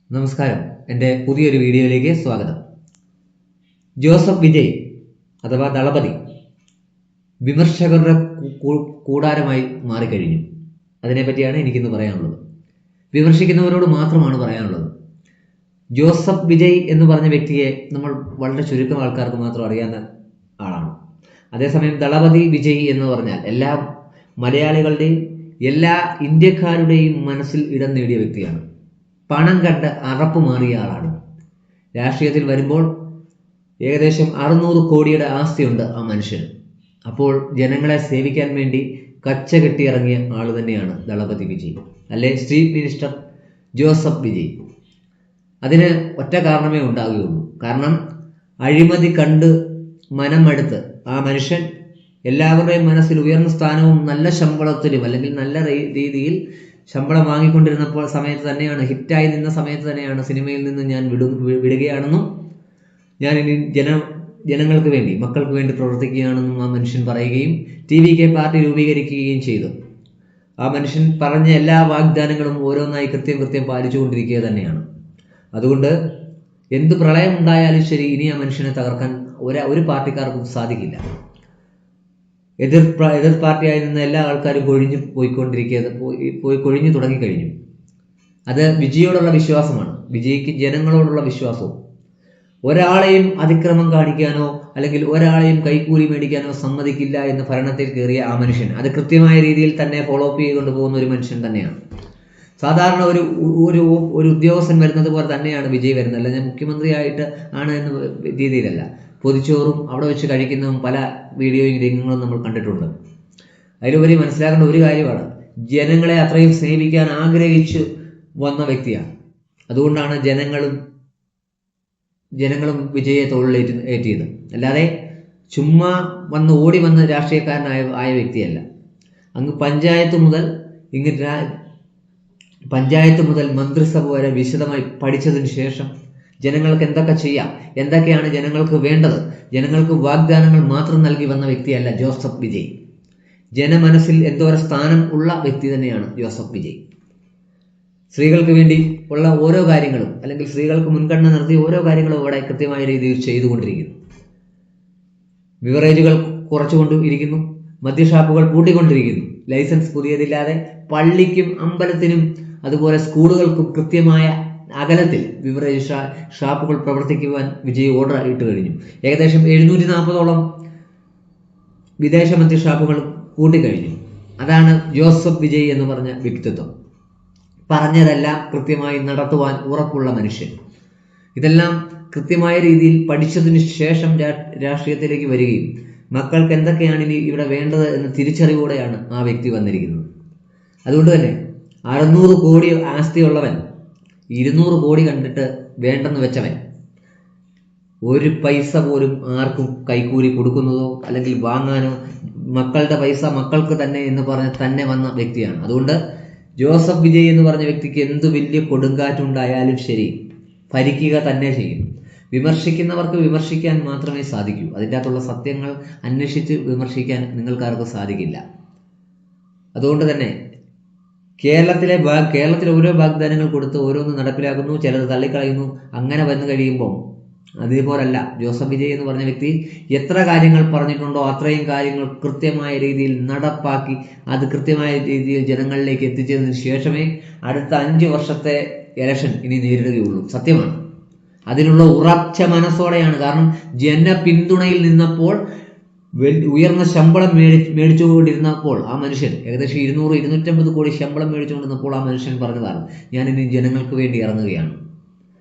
നമസ്കാരം. എൻ്റെ പുതിയൊരു വീഡിയോയിലേക്ക് സ്വാഗതം. ജോസഫ് വിജയ് അഥവാ ദളപതി വിമർശകരുടെ കൂടാരമായി മാറിക്കഴിഞ്ഞു. അതിനെപ്പറ്റിയാണ് എനിക്കിന്ന് പറയാനുള്ളത്. വിമർശിക്കുന്നവരോട് മാത്രമാണ് പറയാനുള്ളത്. ജോസഫ് വിജയ് എന്ന് പറഞ്ഞ വ്യക്തിയെ നമ്മൾ വളരെ ചുരുക്കം ആൾക്കാർക്ക് മാത്രം അറിയാവുന്ന ആളാണ്. അതേസമയം ദളപതി വിജയ് എന്ന് പറഞ്ഞാൽ എല്ലാ മലയാളികളുടെയും എല്ലാ ഇന്ത്യക്കാരുടെയും മനസ്സിൽ ഇടം നേടിയ വ്യക്തിയാണ്. പണം കണ്ട് അറപ്പ് മാറിയ ആളാണ്. രാഷ്ട്രീയത്തിൽ വരുമ്പോൾ ഏകദേശം 600 കോടിയുടെ ആസ്തിയുണ്ട് ആ മനുഷ്യന്. അപ്പോൾ ജനങ്ങളെ സേവിക്കാൻ വേണ്ടി കച്ച കെട്ടിയിറങ്ങിയ ആൾ തന്നെയാണ് ദളപതി വിജയ്, അല്ലെ ചീഫ് മിനിസ്റ്റർ ജോസഫ് വിജയ്. അതിന് ഒറ്റ കാരണമേ ഉണ്ടാവുകയുള്ളൂ. കാരണം അഴിമതി കണ്ട് മനമടുത്ത് ആ മനുഷ്യൻ എല്ലാവരുടെയും മനസ്സിൽ ഉയർന്ന സ്ഥാനവും നല്ല ശമ്പളത്തിലും അല്ലെങ്കിൽ നല്ല രീതിയിൽ ശമ്പളം വാങ്ങിക്കൊണ്ടിരുന്നപ്പോൾ സമയത്ത് തന്നെയാണ്, ഹിറ്റായി നിന്ന സമയത്ത് തന്നെയാണ് സിനിമയിൽ നിന്ന് ഞാൻ വിടുകയാണെന്നും ഞാൻ ഇനി ജനങ്ങൾക്ക് വേണ്ടി മക്കൾക്ക് വേണ്ടി പ്രവർത്തിക്കുകയാണെന്നും ആ മനുഷ്യൻ പറയുകയും TVK പാർട്ടി രൂപീകരിക്കുകയും ചെയ്തു. ആ മനുഷ്യൻ പറഞ്ഞ എല്ലാ വാഗ്ദാനങ്ങളും ഓരോന്നായി കൃത്യം പാലിച്ചുകൊണ്ടിരിക്കുക തന്നെയാണ്. അതുകൊണ്ട് എന്ത് പ്രളയം ഉണ്ടായാലും ശരി, ഇനി ആ മനുഷ്യനെ തകർക്കാൻ ഒരു പാർട്ടിക്കാർക്കും സാധിക്കില്ല. എതിർ പാർട്ടിയായി നിന്ന എല്ലാ ആൾക്കാരും കൊഴിഞ്ഞു തുടങ്ങിക്കഴിഞ്ഞു. അത് വിജയോടുള്ള വിശ്വാസമാണ്, വിജയ്ക്ക് ജനങ്ങളോടുള്ള വിശ്വാസവും. ഒരാളെയും അതിക്രമം കാണിക്കാനോ അല്ലെങ്കിൽ ഒരാളെയും കൈക്കൂലി മേടിക്കാനോ സമ്മതിക്കില്ല എന്ന് ഭരണത്തിൽ കയറിയ ആ മനുഷ്യൻ അത് കൃത്യമായ രീതിയിൽ തന്നെ ഫോളോ അപ്പ് ചെയ്തുകൊണ്ട് പോകുന്ന ഒരു മനുഷ്യൻ തന്നെയാണ്. സാധാരണ ഒരു ഉദ്യോഗസ്ഥൻ വരുന്നത് പോലെ തന്നെയാണ് വിജയ് വരുന്നത്. അല്ല ഞാൻ മുഖ്യമന്ത്രിയായിട്ട് ആണ് എന്ന രീതിയിലല്ല. പൊതിച്ചോറും അവിടെ വെച്ച് കഴിക്കുന്നതും പല വീഡിയോയും രംഗങ്ങളും നമ്മൾ കണ്ടിട്ടുണ്ട്. അതിലുപരി മനസ്സിലാക്കേണ്ട ഒരു കാര്യമാണ്, ജനങ്ങളെ അത്രയും സ്നേഹിക്കാൻ ആഗ്രഹിച്ചു വന്ന വ്യക്തിയാണ്. അതുകൊണ്ടാണ് ജനങ്ങളും വിജയെ തോളിലേറ്റിയത്. അല്ലാതെ ചുമ്മാ ഓടി വന്ന് രാഷ്ട്രീയക്കാരനായ വ്യക്തിയല്ല. അങ്ങ് പഞ്ചായത്ത് മുതൽ മന്ത്രിസഭ വരെ വിശദമായി പഠിച്ചതിന് ശേഷം ജനങ്ങൾക്ക് എന്തൊക്കെ ചെയ്യാം, എന്തൊക്കെയാണ് ജനങ്ങൾക്ക് വേണ്ടത്, ജനങ്ങൾക്ക് വാഗ്ദാനങ്ങൾ മാത്രം നൽകി വന്ന വ്യക്തിയല്ല ജോസഫ് വിജയ്. ജനമനസ്സിൽ എന്തോരം സ്ഥാനം ഉള്ള വ്യക്തി തന്നെയാണ് ജോസഫ് വിജയ്. സ്ത്രീകൾക്ക് വേണ്ടി ഉള്ള ഓരോ കാര്യങ്ങളും അല്ലെങ്കിൽ സ്ത്രീകൾക്ക് മുൻഗണന നിർത്തി ഓരോ കാര്യങ്ങളും അവിടെ കൃത്യമായ രീതിയിൽ ചെയ്തുകൊണ്ടിരിക്കുന്നു. ബിവറേജുകൾ കുറച്ചുകൊണ്ടിരിക്കുന്നു, മദ്യഷാപ്പുകൾ പൂട്ടിക്കൊണ്ടിരിക്കുന്നു. ലൈസൻസ് പുതിയതില്ലാതെ പള്ളിക്കും അമ്പലത്തിനും അതുപോലെ സ്കൂളുകൾക്കും കൃത്യമായ അകലത്തിൽ ബിവറേജ് ഷാപ്പുകൾ പ്രവർത്തിക്കുവാൻ വിജയ് ഓർഡർ ഇട്ട് കഴിഞ്ഞു. ഏകദേശം 740ഓളം വിദേശ മദ്യ ഷാപ്പുകൾ കൂട്ടിക്കഴിഞ്ഞു. അതാണ് ജോസഫ് വിജയ് എന്ന് പറഞ്ഞ വ്യക്തിത്വം. പറഞ്ഞതെല്ലാം കൃത്യമായി നടത്തുവാൻ ഉറപ്പുള്ള മനുഷ്യൻ. ഇതെല്ലാം കൃത്യമായ രീതിയിൽ പഠിച്ചതിന് ശേഷം രാഷ്ട്രീയത്തിലേക്ക് വരികയും മക്കൾക്ക് എന്തൊക്കെയാണ് ഇനി ഇവിടെ വേണ്ടത് എന്ന തിരിച്ചറിവോടെയാണ് ആ വ്യക്തി വന്നിരിക്കുന്നത്. അതുകൊണ്ട് തന്നെ 600 കോടി ആസ്തിയുള്ളവൻ 200 കോടി കണ്ടിട്ട് വേണ്ടെന്ന് വെച്ചവൻ ഒരു പൈസ പോലും ആർക്കും കൈക്കൂലി കൊടുക്കുന്നതോ അല്ലെങ്കിൽ വാങ്ങാനോ, മക്കളുടെ പൈസ മക്കൾക്ക് തന്നെ എന്ന് പറഞ്ഞ് തന്നെ വന്ന വ്യക്തിയാണ്. അതുകൊണ്ട് ജോസഫ് വിജയ് എന്ന് പറഞ്ഞ വ്യക്തിക്ക് എന്ത് വലിയ കൊടുങ്കാറ്റുണ്ടായാലും ശരി ഭരിക്കുക തന്നെ ചെയ്യും. വിമർശിക്കുന്നവർക്ക് വിമർശിക്കാൻ മാത്രമേ സാധിക്കൂ. അതിൻ്റെ അകത്തുള്ള സത്യങ്ങൾ അന്വേഷിച്ച് വിമർശിക്കാൻ നിങ്ങൾക്കാർക്കും സാധിക്കില്ല. അതുകൊണ്ട് തന്നെ കേരളത്തിൽ ഓരോ വാഗ്ദാനങ്ങൾ കൊടുത്ത് ഓരോന്ന് നടപ്പിലാക്കുന്നു, ചിലത് തള്ളിക്കളയുന്നു. അങ്ങനെ വന്നു കഴിയുമ്പോൾ അതേപോലല്ല. ജോസഫ് വിജയ് എന്ന് പറഞ്ഞ വ്യക്തി എത്ര കാര്യങ്ങൾ പറഞ്ഞിട്ടുണ്ടോ അത്രയും കാര്യങ്ങൾ കൃത്യമായ രീതിയിൽ നടപ്പാക്കി അത് കൃത്യമായ രീതിയിൽ ജനങ്ങളിലേക്ക് എത്തിച്ചതിന് ശേഷമേ അടുത്ത 5 വർഷത്തെ ഇലക്ഷൻ ഇനി നേരിടുകയുള്ളൂ. സത്യമാണ്. അതിനുള്ള ഉറച്ച മനസ്സോടെയാണ്. കാരണം ജനപിന്തുണയിൽ നിന്നപ്പോൾ ഉയർന്ന ശമ്പളം മേടിച്ചുകൊണ്ടിരുന്നപ്പോൾ ആ മനുഷ്യൻ ഏകദേശം 200-250 കോടി ശമ്പളം മേടിച്ചുകൊണ്ടിരുന്നപ്പോൾ ആ മനുഷ്യൻ പറഞ്ഞതാണ്, ഞാൻ ഇനി ജനങ്ങൾക്ക് വേണ്ടി ഇറങ്ങുകയാണ്.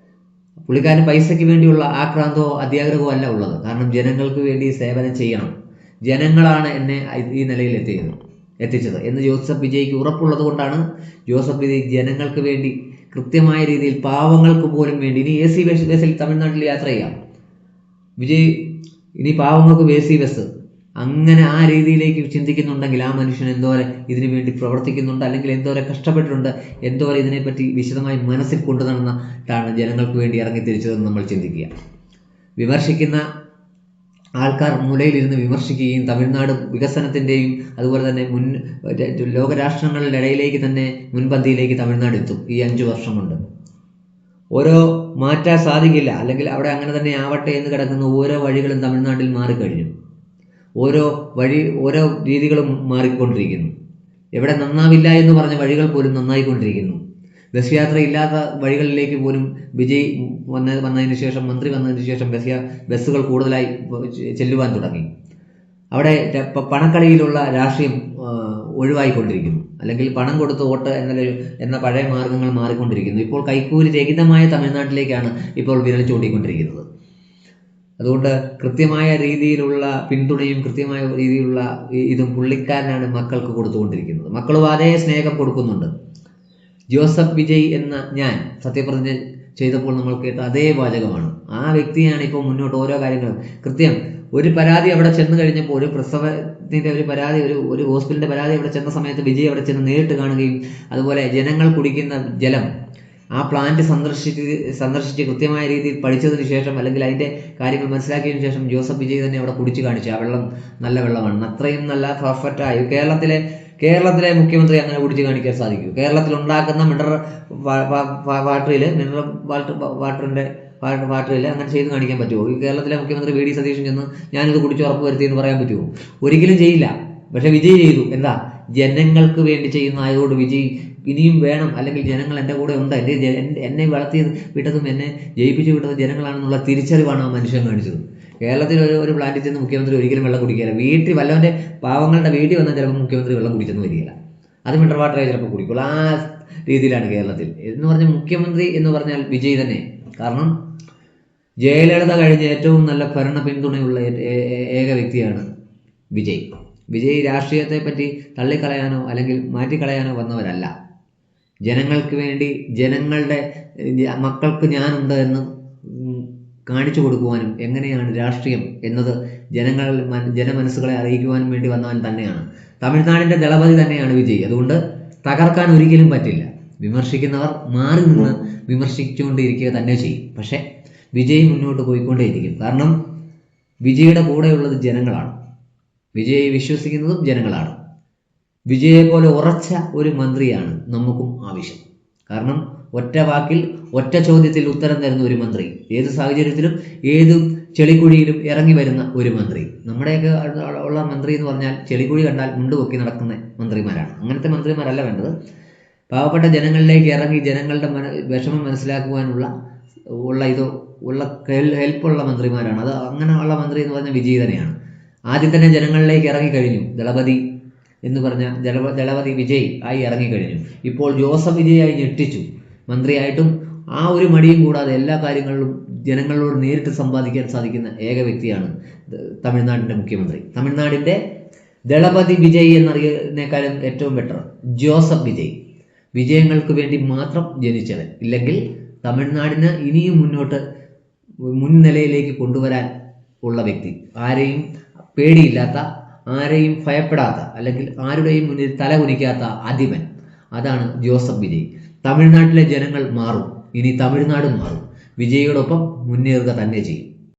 പുള്ളിക്കാരന് പൈസയ്ക്ക് വേണ്ടിയുള്ള ആക്രാന്തമോ അത്യാഗ്രഹമോ അല്ല ഉള്ളത്. കാരണം ജനങ്ങൾക്ക് വേണ്ടി സേവനം ചെയ്യണം, ജനങ്ങളാണ് എന്നെ ഈ നിലയിൽ എത്തിച്ചത് എന്ന് ജോസഫ് വിജയ്ക്ക് ഉറപ്പുള്ളത് കൊണ്ടാണ് ജോസഫ് വിജയ് ജനങ്ങൾക്ക് വേണ്ടി കൃത്യമായ രീതിയിൽ പാവങ്ങൾക്ക് പോലും വേണ്ടി ഇനി AC ബസ്സിൽ തമിഴ്നാട്ടിൽ യാത്ര ചെയ്യാം. വിജയ് ഇനി പാവങ്ങൾക്ക് AC ബസ് അങ്ങനെ ആ രീതിയിലേക്ക് ചിന്തിക്കുന്നുണ്ടെങ്കിൽ ആ മനുഷ്യൻ എന്തോരം ഇതിനു വേണ്ടി പ്രവർത്തിക്കുന്നുണ്ട്, അല്ലെങ്കിൽ എന്തോരം കഷ്ടപ്പെട്ടിട്ടുണ്ട്, എന്തോരം ഇതിനെപ്പറ്റി വിശദമായി മനസ്സിൽ കൊണ്ടു നടന്നിട്ടാണ് ജനങ്ങൾക്ക് വേണ്ടി ഇറങ്ങിത്തിരിച്ചതെന്ന് നമ്മൾ ചിന്തിക്കുക. വിമർശിക്കുന്ന ആൾക്കാർ മൂലയിലിരുന്ന് വിമർശിക്കുകയും തമിഴ്നാട് വികസനത്തിൻ്റെയും അതുപോലെ തന്നെ ലോകരാഷ്ട്രങ്ങളുടെ ഇടയിലേക്ക് തന്നെ മുൻപന്തിയിലേക്ക് തമിഴ്നാട് എത്തും ഈ 5 വർഷം കൊണ്ട്. ഓരോ മാറ്റാൻ സാധിക്കില്ല, അല്ലെങ്കിൽ അവിടെ അങ്ങനെ തന്നെ ആവട്ടെ എന്ന് കിടക്കുന്ന ഓരോ വഴികളും തമിഴ്നാട്ടിൽ മാറിക്കഴിഞ്ഞു. ഓരോ രീതികളും മാറിക്കൊണ്ടിരിക്കുന്നു. എവിടെ നന്നാവില്ല എന്ന് പറഞ്ഞ വഴികൾ പോലും നന്നായിക്കൊണ്ടിരിക്കുന്നു. ബസ് യാത്ര ഇല്ലാത്ത വഴികളിലേക്ക് പോലും വിജയ് വന്നതിന് ശേഷം, മന്ത്രി വന്നതിന് ശേഷം ബസ്സുകൾ കൂടുതലായി ചെല്ലുവാൻ തുടങ്ങി. അവിടെ പണക്കളിയിലുള്ള രാഷ്ട്രീയം ഒഴിവായിക്കൊണ്ടിരിക്കുന്നു, അല്ലെങ്കിൽ പണം കൊടുത്ത് വോട്ട് എന്ന പഴയ മാർഗങ്ങൾ മാറിക്കൊണ്ടിരിക്കുന്നു. ഇപ്പോൾ കൈക്കൂലി രഹിതമായ തമിഴ്നാട്ടിലേക്കാണ് ഇപ്പോൾ വിരൽ ചൂണ്ടിക്കൊണ്ടിരിക്കുന്നത്. അതുകൊണ്ട് കൃത്യമായ രീതിയിലുള്ള പിന്തുണയും കൃത്യമായ രീതിയിലുള്ള ഇതും പുള്ളിക്കാരനാണ് മക്കൾക്ക് കൊടുത്തുകൊണ്ടിരിക്കുന്നത്. മക്കളും അതേ സ്നേഹം കൊടുക്കുന്നുണ്ട്. ജോസഫ് വിജയ് എന്ന ഞാൻ സത്യപ്രതിജ്ഞ ചെയ്തപ്പോൾ നമ്മൾ കേട്ട അതേ വാചകമാണ്. ആ വ്യക്തിയാണ് ഇപ്പോൾ മുന്നോട്ട് ഓരോ കാര്യങ്ങളും കൃത്യം. ഒരു പരാതി അവിടെ ചെന്ന് കഴിഞ്ഞപ്പോൾ, ഒരു പ്രസവത്തിൻ്റെ ഒരു പരാതി, ഒരു ഹോസ്പിറ്റലിൻ്റെ പരാതി അവിടെ ചെന്ന സമയത്ത് വിജയ് അവിടെ ചെന്ന് നേരിട്ട് കാണുകയും, അതുപോലെ ജനങ്ങൾ കുടിക്കുന്ന ജലം ആ പ്ലാന്റ് സന്ദർശിച്ച് കൃത്യമായ രീതിയിൽ പഠിച്ചതിന് ശേഷം, അല്ലെങ്കിൽ അതിൻ്റെ കാര്യങ്ങൾ മനസ്സിലാക്കിയതിനു ശേഷം ജോസഫ് വിജയ് തന്നെ അവിടെ കുടിച്ചു കാണിച്ചു. ആ വെള്ളം നല്ല വെള്ളമാണ്, അത്രയും നല്ല പെർഫെക്റ്റായി. കേരളത്തിലെ മുഖ്യമന്ത്രി അങ്ങനെ കുടിച്ചു കാണിക്കാൻ സാധിക്കും? കേരളത്തിൽ ഉണ്ടാക്കുന്ന മിനറൽ വാട്ടറിൽ അങ്ങനെ ചെയ്ത് കാണിക്കാൻ പറ്റുമോ? ഈ കേരളത്തിലെ മുഖ്യമന്ത്രി വി ഡി സതീശൻ ചെന്ന് ഞാനിത് കുടിച്ച് ഉറപ്പ് വരുത്തി എന്ന് പറയാൻ പറ്റുമോ? ഒരിക്കലും ചെയ്യില്ല. പക്ഷെ വിജയ് ചെയ്തു. എന്താ? ജനങ്ങൾക്ക് വേണ്ടി ചെയ്യുന്ന ആയതുകൊണ്ട് വിജയ് ഇനിയും വേണം, അല്ലെങ്കിൽ ജനങ്ങൾ എൻ്റെ കൂടെ ഉണ്ട്, എന്നെ വളർത്തി വിട്ടതും എന്നെ ജയിപ്പിച്ചു വിട്ടതും ജനങ്ങളാണെന്നുള്ള തിരിച്ചറിവാണ് ആ മനുഷ്യൻ കാണിച്ചത്. കേരളത്തിൽ ഒരു പ്ലാന്റിൽ ചെന്ന് മുഖ്യമന്ത്രി ഒരിക്കലും വെള്ളം കുടിക്കില്ല. വീട്ടിൽ വല്ലവൻ്റെ പാവങ്ങളുടെ വീട്ടിൽ വന്നാൽ ചിലപ്പോൾ മുഖ്യമന്ത്രി വെള്ളം കുടിച്ചെന്ന് വരികയില്ല. അത് മിനറൽ വാട്ടറേ ചിലപ്പോൾ കുടിക്കുള്ളൂ. ആ രീതിയിലാണ് കേരളത്തിൽ എന്ന് പറഞ്ഞാൽ മുഖ്യമന്ത്രി എന്ന് പറഞ്ഞാൽ വിജയ് തന്നെ. കാരണം ജയലളിത കഴിഞ്ഞ ഏറ്റവും നല്ല ഭരണ പിന്തുണയുള്ള ഏക വ്യക്തിയാണ് വിജയ്. രാഷ്ട്രീയത്തെ പറ്റി തള്ളിക്കളയാനോ അല്ലെങ്കിൽ മാറ്റിക്കളയാനോ വന്നവരല്ല. ജനങ്ങൾക്ക് വേണ്ടി, ജനങ്ങളുടെ മക്കൾക്ക് ഞാനുണ്ട് എന്ന് കാണിച്ചു കൊടുക്കുവാനും, എങ്ങനെയാണ് രാഷ്ട്രീയം എന്നത് ജനമനസ്സുകളെ അറിയിക്കുവാനും വേണ്ടി വന്നവൻ തന്നെയാണ്. തമിഴ്നാടിൻ്റെ ദളപതി തന്നെയാണ് വിജയ്. അതുകൊണ്ട് തകർക്കാൻ ഒരിക്കലും പറ്റില്ല. വിമർശിക്കുന്നവർ മാറി നിന്ന് വിമർശിച്ചുകൊണ്ടിരിക്കുക തന്നെ ചെയ്യും. പക്ഷെ വിജയ് മുന്നോട്ട് പോയിക്കൊണ്ടേയിരിക്കും. കാരണം വിജയുടെ കൂടെയുള്ളത് ജനങ്ങളാണ്. വിജയ് വിശ്വസിക്കുന്നതും ജനങ്ങളാണ്. വിജയെ പോലെ ഉറച്ച ഒരു മന്ത്രിയാണ് നമുക്കും ആവശ്യം. കാരണം ഒറ്റ വാക്കിൽ, ഒറ്റ ചോദ്യത്തിൽ ഉത്തരം തരുന്ന ഒരു മന്ത്രി, ഏത് സാഹചര്യത്തിലും ഏത് ചെളിക്കുഴിയിലും ഇറങ്ങി വരുന്ന ഒരു മന്ത്രി. നമ്മുടെയൊക്കെ ഉള്ള മന്ത്രി എന്ന് പറഞ്ഞാൽ ചെളിക്കുഴി കണ്ടാൽ മുണ്ടുപൊക്കി നടക്കുന്ന മന്ത്രിമാരാണ്. അങ്ങനത്തെ മന്ത്രിമാരല്ല വേണ്ടത്. പാവപ്പെട്ട ജനങ്ങളിലേക്ക് ഇറങ്ങി ജനങ്ങളുടെ വിഷമം മനസ്സിലാക്കുവാനുള്ള ഹെൽപ്പുള്ള മന്ത്രിമാരാണ്. അത് അങ്ങനെയുള്ള മന്ത്രി എന്ന് പറഞ്ഞാൽ വിജയ് തന്നെയാണ്. ആദ്യം തന്നെ ജനങ്ങളിലേക്ക് ഇറങ്ങിക്കഴിഞ്ഞു. ദളപതി വിജയ് ആയി ഇറങ്ങിക്കഴിഞ്ഞു. ഇപ്പോൾ ജോസഫ് വിജയ് ആയി ഞെട്ടിച്ചു. മന്ത്രിയായിട്ടും ആ ഒരു മടിയും കൂടാതെ എല്ലാ കാര്യങ്ങളിലും ജനങ്ങളോട് നേരിട്ട് സംവാദിക്കാൻ സാധിക്കുന്ന ഏക വ്യക്തിയാണ് തമിഴ്നാടിൻ്റെ മുഖ്യമന്ത്രി. തമിഴ്നാടിൻ്റെ ദളപതി വിജയ് എന്നറിയുന്നേക്കാളും ഏറ്റവും ബെറ്റർ ജോസഫ് വിജയ്. വിജയങ്ങൾക്ക് വേണ്ടി മാത്രം ജനിച്ചവൻ. ഇല്ലെങ്കിൽ തമിഴ്നാടിന് ഇനിയും മുന്നോട്ട് മുൻനിലയിലേക്ക് കൊണ്ടുവരാൻ ഉള്ള വ്യക്തി. ആരെയും പേടിയില്ലാത്ത, ആരെയും ഭയപ്പെടാത്ത, അല്ലെങ്കിൽ ആരുടെയും മുന്നിൽ തല കുനിക്കാത്ത അധിപൻ. അതാണ് ജോസഫ് വിജയ്. തമിഴ്നാട്ടിലെ ജനങ്ങൾ മാറും. ഇനി തമിഴ്നാട് മാറും. വിജയോടൊപ്പം മുന്നേറുക തന്നെ ചെയ്യും.